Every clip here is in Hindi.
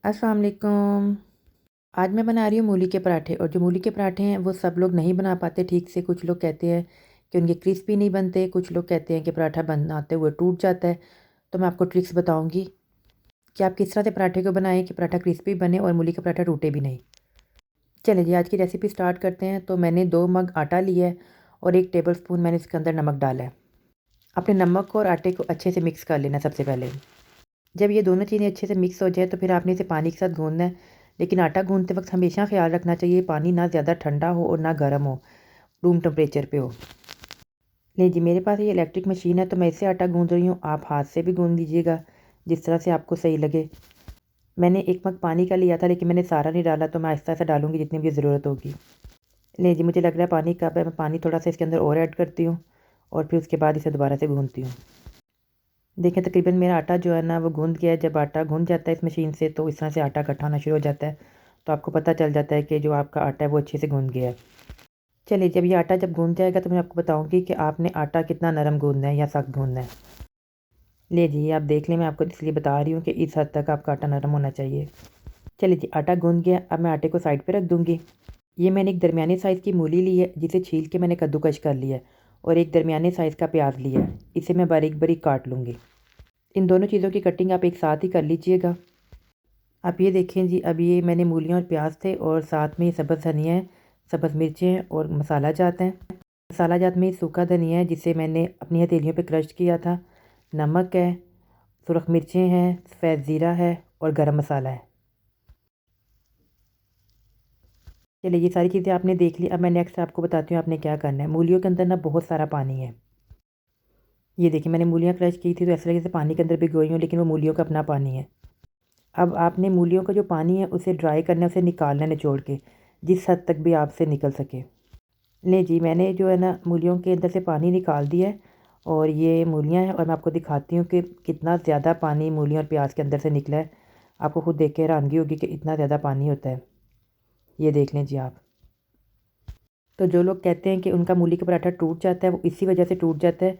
अस्सलाम वालेकुम। आज मैं बना रही हूँ मूली के पराठे, और जो मूली के पराठे हैं वो सब लोग नहीं बना पाते ठीक से। कुछ लोग कहते हैं कि उनके क्रिस्पी नहीं बनते, कुछ लोग कहते हैं कि पराठा बनाते हुए टूट जाता है। तो मैं आपको ट्रिक्स बताऊँगी कि आप किस तरह से पराठे को बनाएं कि पराठा क्रिस्पी बने और मूली का पराठा टूटे भी नहीं। चलिए जी, आज की रेसिपी स्टार्ट करते हैं। तो मैंने 2 मग आटा लिया है और 1 टेबल स्पून मैंने इसके अंदर नमक डाला है। अपने नमक और आटे को अच्छे से मिक्स कर लेना सबसे पहले। जब ये दोनों चीज़ें अच्छे से मिक्स हो जाए तो फिर आपने इसे पानी के साथ गूँथना है। लेकिन आटा गूँथते वक्त हमेशा ख्याल रखना चाहिए पानी ना ज़्यादा ठंडा हो और ना गर्म हो, रूम टेम्परेचर पे हो। नहीं जी, मेरे पास ये इलेक्ट्रिक मशीन है तो मैं इससे आटा गूँथ रही हूँ। आप हाथ से भी गूँथ लीजिएगा जिस तरह से आपको सही लगे। मैंने 1 मग पानी का लिया था लेकिन मैंने सारा नहीं डाला, तो मैं आहिस्ता आहिस्ता डालूँगी जितनी मुझे ज़रूरत होगी। नहीं जी, मुझे लग रहा है पानी कम है। मैं पानी थोड़ा सा इसके अंदर और ऐड करती हूँ और फिर उसके बाद इसे दोबारा से गूँथती हूँ। देखें, तकरीबन मेरा आटा जो है ना वो गूँथ गया है। जब आटा गूँथ जाता है इस मशीन से तो इस तरह से आटा इकट्ठा होना शुरू हो जाता है। तो आपको पता चल जाता है कि जो आपका आटा है वो अच्छे से गूँथ गया है। चलिए, जब ये आटा जब गूँथ जाएगा तो मैं आपको बताऊँगी कि आपने आटा कितना नरम गूँथना है या सख्त गूँथना है। ले जी, आप देख लें, मैं आपको इसलिए बता रही हूँ कि इस हद तक आपका आटा नरम होना चाहिए। चलिए जी, आटा गूँथ गया। अब मैं आटे को साइड पे रख दूँगी। ये मैंने एक दरमियाने साइज़ की मूली ली है जिसे छील के मैंने कद्दूकस कर लिया है, और एक दरमियाने साइज़ का प्याज लिया है। इसे मैं बारीक बारीक काट लूँगी। इन दोनों चीज़ों की कटिंग आप एक साथ ही कर लीजिएगा। आप ये देखें जी, अब ये मैंने मूलियाँ और प्याज थे और साथ में ये सब्ज़ धनिया है, सब्ज़ मिर्चें हैं और मसाला जात हैं। मसाला जात में सूखा धनिया है जिसे मैंने अपनी हथेलियों पे क्रश किया था, नमक है, सुरख मिर्चें हैं, सफ़ेद ज़ीरा है और गरम मसाला है। चलिए, ये सारी चीज़ें आपने देख ली। अब मैं नेक्स्ट आपको बताती हूँ आपने क्या करना है। मूलियों के अंदर ना बहुत सारा पानी है। ये देखिए, मैंने मूलियाँ क्रश की थी तो ऐसा लगे जैसे पानी के अंदर भिगोई हूँ, लेकिन वो मूलियों का अपना पानी है। अब आपने मूलियों का जो पानी है उसे ड्राई करना है, उसे निकालना है निचोड़ के, जिस हद तक भी आपसे निकल सके। ले जी, मैंने जो है ना मूलियों के अंदर से पानी निकाल दिया है और ये मूलियाँ हैं, और मैं आपको दिखाती हूँ कि कितना ज़्यादा पानी मूलियों और प्याज के अंदर से निकला है। आपको खुद देख के हैरानगी होगी कि इतना ज़्यादा पानी होता है। ये देख लें जी आप। तो जो लोग कहते हैं कि उनका मूली का पराठा टूट जाता है, वो इसी वजह से टूट जाता है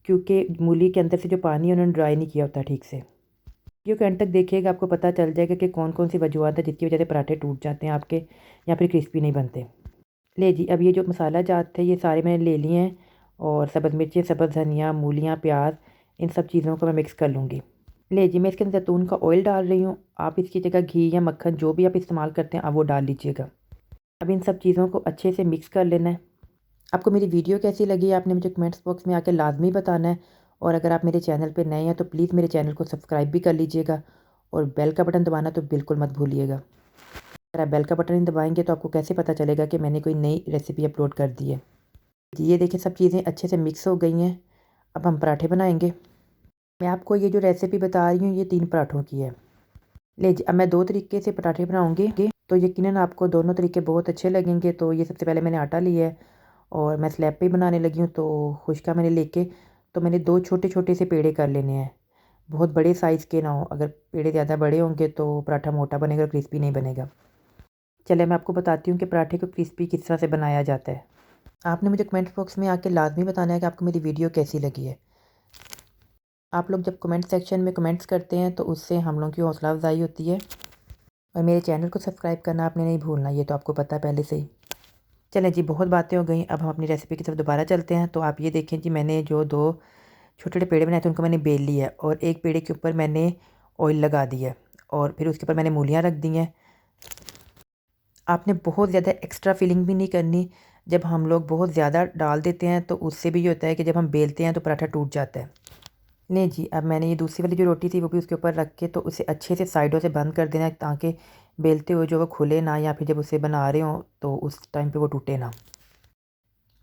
क्योंकि मूली के अंदर से जो पानी है उन्होंने ड्राई नहीं किया होता ठीक से। वीडियो के एंड तक देखिएगा, आपको पता चल जाएगा कि कौन कौन सी वजूहत है जिसकी वजह से पराठे टूट जाते हैं आपके, या फिर क्रिस्पी नहीं बनते। ले जी, अब ये जो मसाला जात थे ये सारे मैंने ले लिए हैं, और सब्ज़ मिर्चें, सब्ज़ धनिया, मूलियाँ, प्याज, इन सब चीज़ों को मैं मिक्स कर लूँगी। ले जी, मैं इसके अंदर ज़ैतून का ऑयल डाल रही हूँ। आप इसकी जगह घी या मक्खन जो भी आप इस्तेमाल करते हैं आप वो डाल लीजिएगा। अब इन सब चीज़ों को अच्छे से मिक्स कर लेना है। आपको मेरी वीडियो कैसी लगी आपने मुझे कमेंट्स बॉक्स में आके लाजमी बताना है, और अगर आप मेरे चैनल पे नए हैं तो प्लीज़ मेरे चैनल को सब्सक्राइब भी कर लीजिएगा, और बेल का बटन दबाना तो बिल्कुल मत भूलिएगा। अगर आप बेल का बटन नहीं दबाएंगे तो आपको कैसे पता चलेगा कि मैंने कोई नई रेसिपी अपलोड कर दी है। जी, ये देखिए, सब चीज़ें अच्छे से मिक्स हो गई हैं। अब हम पराठे बनाएंगे। मैं आपको ये जो रेसिपी बता रही हूँ ये 3 पराठों की है। ले जी, अब मैं 2 तरीके से पराठे बनाऊँगी, तो यकीनन आपको दोनों तरीके बहुत अच्छे लगेंगे। तो ये सबसे पहले मैंने आटा लिया है और मैं स्लैब पे ही बनाने लगी हूँ। तो खुशका मैंने लेके तो मैंने 2 छोटे-छोटे से पेड़े कर लेने हैं। बहुत बड़े साइज़ के ना हो, अगर पेड़े ज़्यादा बड़े होंगे तो पराठा मोटा बनेगा और क्रिस्पी नहीं बनेगा। चलिए, मैं आपको बताती हूँ कि पराठे को क्रिस्पी किस तरह से बनाया जाता है। आपने मुझे कमेंट बॉक्स में आके लाज़मी बताना है कि आपको मेरी वीडियो कैसी लगी है। आप लोग जब कमेंट सेक्शन में कमेंट्स करते हैं तो उससे हम लोगों की हौसला अफ़ज़ाई होती है, और मेरे चैनल को सब्सक्राइब करना आपने नहीं भूलना, ये तो आपको पता है पहले से ही। चलें जी, बहुत बातें हो गई, अब हम अपनी रेसिपी की तरफ दोबारा चलते हैं। तो आप ये देखें जी, मैंने जो 2 छोटे-छोटे पेड़े बनाए थे उनको मैंने बेल लिया है, और एक पेड़े के ऊपर मैंने ऑयल लगा दिया है, और फिर उसके ऊपर मैंने मूलियाँ रख दी हैं। आपने बहुत ज़्यादा एक्स्ट्रा फिलिंग भी नहीं करनी। जब हम लोग बहुत ज़्यादा डाल देते हैं तो उससे भी ये होता है कि जब हम बेलते हैं तो पराठा टूट जाता है। नहीं जी, अब मैंने ये दूसरी वाली जो रोटी थी वो भी उसके ऊपर रख के तो उसे अच्छे से साइडों से बंद कर देना है, ताकि बेलते हुए जो वो खुले ना, या फिर जब उसे बना रहे हों तो उस टाइम पे वो टूटे ना।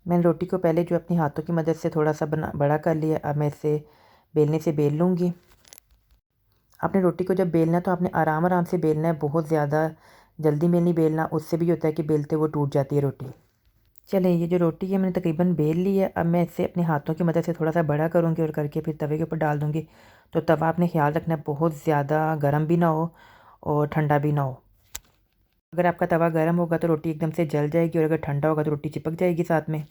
मैंने रोटी को पहले जो अपने हाथों की मदद से थोड़ा सा बड़ा कर लिया। अब मैं इसे बेलने से बेल लूँगी। आपने रोटी को जब बेलना है तो आपने आराम आराम से बेलना है, बहुत ज़्यादा जल्दी में नहीं बेलना, उससे भी होता है कि बेलते हुए टूट जाती है रोटी। चलें, ये जो रोटी है मैंने तकरीबन बेल ली है। अब मैं इसे अपने हाथों की मदद से थोड़ा सा बड़ा करूँगी और करके फिर तवे के ऊपर डाल दूँगी। तो तवा आपने ख्याल रखना है बहुत ज़्यादा गर्म भी ना हो और ठंडा भी ना हो। अगर आपका तवा गर्म होगा तो रोटी एकदम से जल जाएगी, और अगर ठंडा होगा तो रोटी चिपक जाएगी साथ में।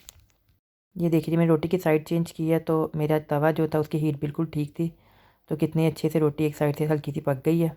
ये देखिए, मैंने रोटी की साइड चेंज की है तो मेरा तवा जो था उसकी हीट बिल्कुल ठीक थी। तो कितने अच्छे से रोटी एक साइड से हल्की सी पक गई है।